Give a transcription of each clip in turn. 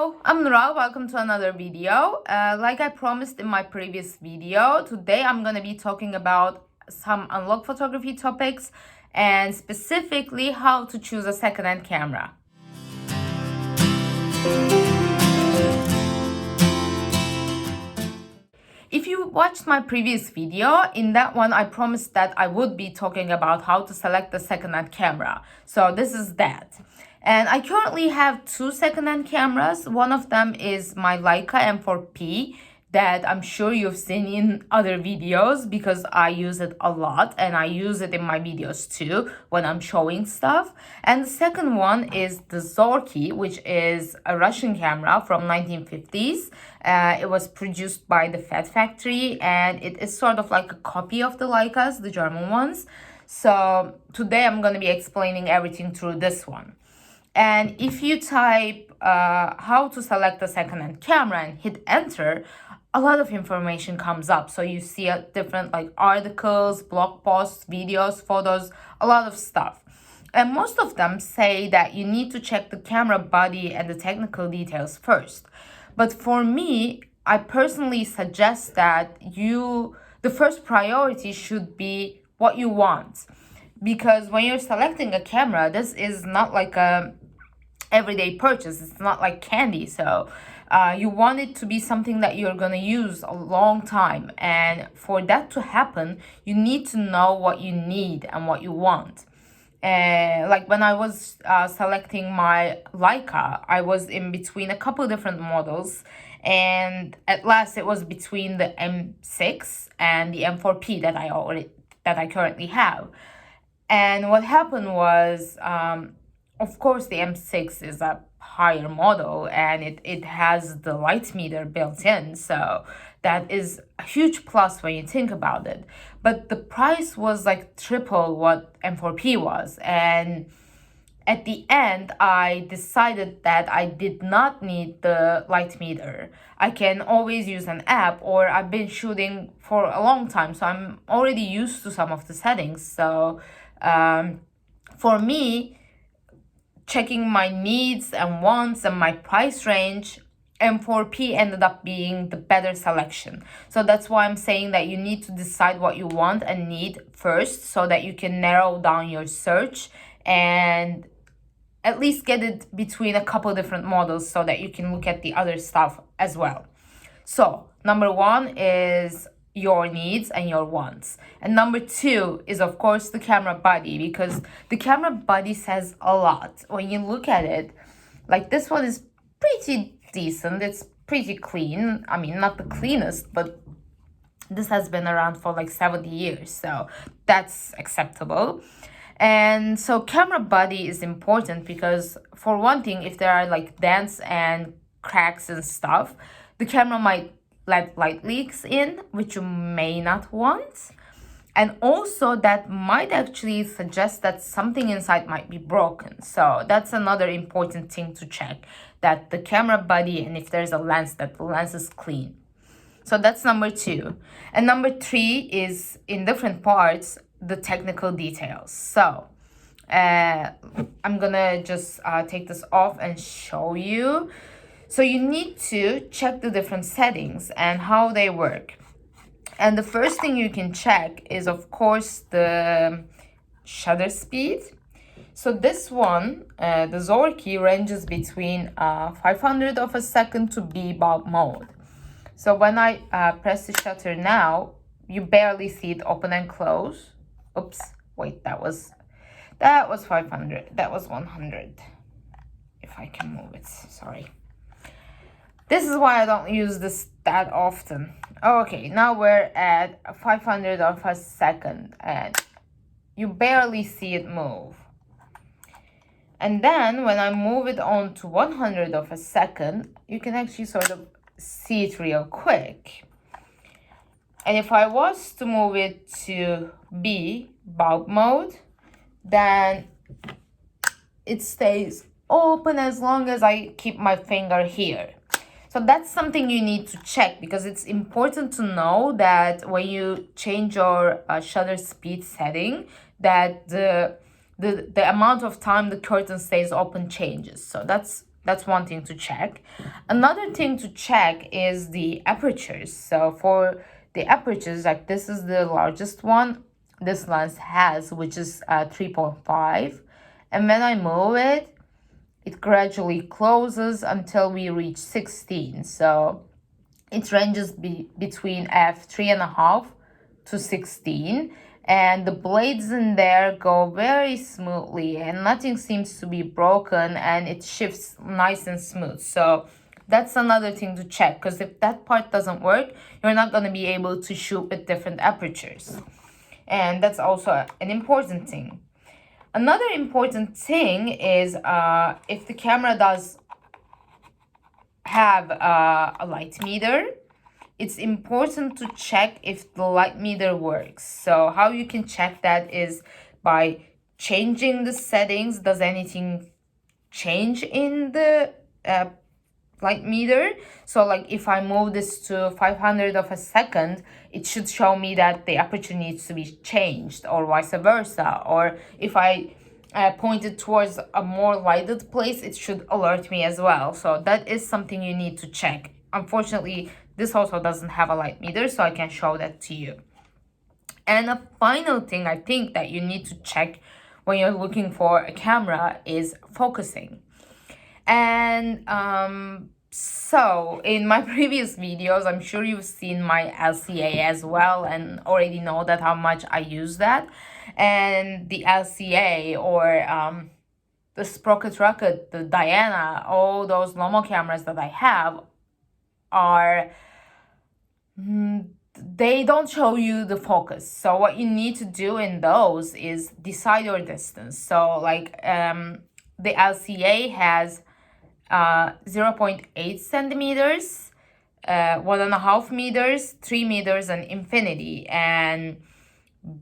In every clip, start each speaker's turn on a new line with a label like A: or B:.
A: Hello, I'm Nura. Welcome to another video. Like I promised in my previous video, today I'm going to be talking about some analog photography topics and specifically how to choose a second-hand camera. If you watched my previous video, in that one I promised that I would be talking about how to select the second-hand camera. So this is that. And I currently have two second-hand cameras. One of them is my Leica M4P that I'm sure you've seen in other videos because I use it a lot and I use it in my videos too when I'm showing stuff. And the second one is the Zorky, which is a Russian camera from 1950s. It was produced by the Fat Factory and it is sort of like a copy of the Leicas, the German ones. So today I'm going to be explaining everything through this one. And if you type how to select a second-hand camera and hit enter, a lot of information comes up. So you see different like articles, blog posts, videos, photos, a lot of stuff. And most of them say that you need to check the camera body and the technical details first. But for me, I personally suggest that the first priority should be what you want. Because when you're selecting a camera, this is not like a everyday purchase. It's not like candy. So you want it to be something that you're going to use a long time. And for that to happen, you need to know what you need and what you want. Like when I was selecting my Leica, I was in between a couple different models. And at last it was between the M6 and the M4P that I currently have. And what happened was, of course, the M6 is a higher model and it has the light meter built in. So that is a huge plus when you think about it. But the price was like triple what M4P was. And at the end, I decided that I did not need the light meter. I can always use an app, or I've been shooting for a long time. So I'm already used to some of the settings. So for me, checking my needs and wants and my price range, M4P ended up being the better selection. So that's why I'm saying that you need to decide what you want and need first so that you can narrow down your search and at least get it between a couple different models so that you can look at the other stuff as well. So number one is your needs and your wants. And number two is, of course, the camera body, because the camera body says a lot. When you look at it, like this one is pretty decent. It's pretty clean. I mean, not the cleanest, but this has been around for like 70 years. So that's acceptable. And so camera body is important because, for one thing, if there are like dents and cracks and stuff, the camera might let light leaks in, which you may not want. And also that might actually suggest that something inside might be broken. So that's another important thing to check, that the camera body, and if there's a lens, that the lens is clean. So that's number two. And number three is, in different parts, the technical details. So I'm gonna just take this off and show you. So you need to check the different settings and how they work. And the first thing you can check is, of course, the shutter speed. So this one, the Zorky, ranges between 500 of a second to be bulb mode. So when I press the shutter now, you barely see it open and close. Oops, wait, that was 500. That was 100. If I can move it, sorry. This is why I don't use this that often. Okay, now we're at 500 of a second and you barely see it move. And then when I move it on to 100 of a second, you can actually sort of see it real quick. And if I was to move it to bulb mode, then it stays open as long as I keep my finger here. So that's something you need to check, because it's important to know that when you change your shutter speed setting, that the amount of time the curtain stays open changes. So that's That's one thing to check. Another thing to check is the apertures. So for the apertures, like this is the largest one this lens has, which is 3.5. And when I move it, it gradually closes until we reach 16. So it ranges between f3.5 to 16, and the blades in there go very smoothly and nothing seems to be broken, and it shifts nice and smooth. So that's another thing to check, because if that part doesn't work, you're not going to be able to shoot with different apertures, and that's also an important thing. Another important thing is if the camera does have a light meter, it's important to check if the light meter works. So how you can check that is by changing the settings. Does anything change in the light meter? So like if I move this to 500 of a second, it should show me that the aperture needs to be changed, or vice versa. Or if I point it towards a more lighted place, it should alert me as well. So that is something you need to check. Unfortunately, this also doesn't have a light meter, so I can show that to you. And a final thing I think that you need to check when you're looking for a camera is focusing. And so in my previous videos, I'm sure you've seen my LCA as well and already know that how much I use that. And the LCA or the Sprocket Rocket, the Diana, all those Lomo cameras that I have are they don't show you the focus. So what you need to do in those is decide your distance. So like the LCA has 0.8 centimeters, 1.5 meters, 3 meters, and infinity. And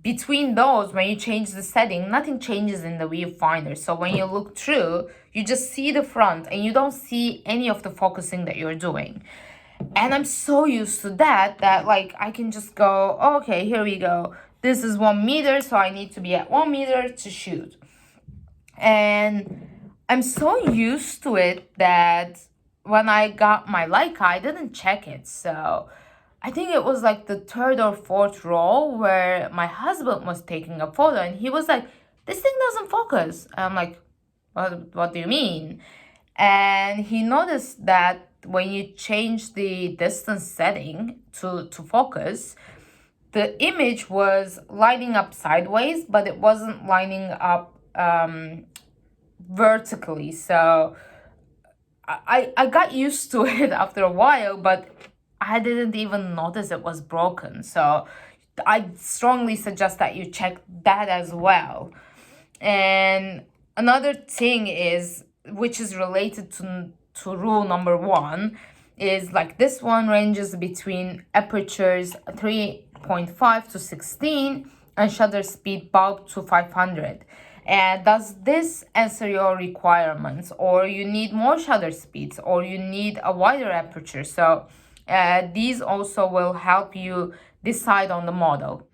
A: between those, when you change the setting, nothing changes in the viewfinder. So when you look through, you just see the front and you don't see any of the focusing that you're doing. And I'm so used to that like I can just go, okay, here we go. This is 1 meter, so I need to be at 1 meter to shoot. And I'm so used to it that when I got my Leica, I didn't check it. So I think it was like the third or fourth roll where my husband was taking a photo and he was like, this thing doesn't focus. And I'm like, what do you mean? And he noticed that when you change the distance setting to focus, the image was lining up sideways, but it wasn't lining up vertically. So I got used to it after a while, but I didn't even notice it was broken. So I strongly suggest that you check that as well. And another thing is, which is related to rule number 1, is like this one ranges between apertures 3.5 to 16 and shutter speed bulb to 500. And does this answer your requirements, or you need more shutter speeds, or you need a wider aperture? So these also will help you decide on the model.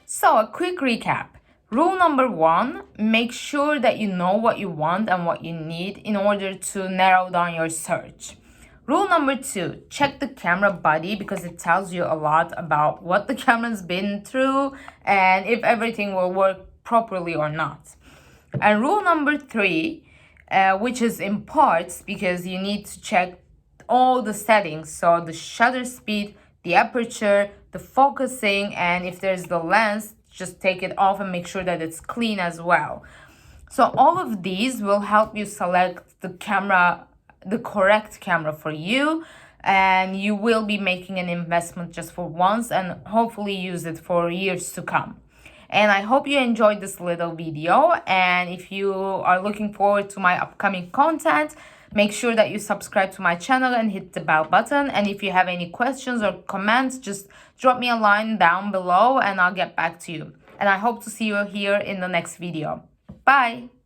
A: So a quick recap. Rule number 1, make sure that you know what you want and what you need in order to narrow down your search. Rule number 2, check the camera body because it tells you a lot about what the camera's been through and if everything will work properly or not. And rule number 3, which is in parts because you need to check all the settings. So the shutter speed, the aperture, the focusing, and if there's the lens, just take it off and make sure that it's clean as well. So all of these will help you select the camera, the correct camera for you, and you will be making an investment just for once and hopefully use it for years to come. And I hope you enjoyed this little video, and if you are looking forward to my upcoming content, make sure that you subscribe to my channel and hit the bell button. And if you have any questions or comments, just drop me a line down below and I'll get back to you. And I hope to see you here in the next video. Bye!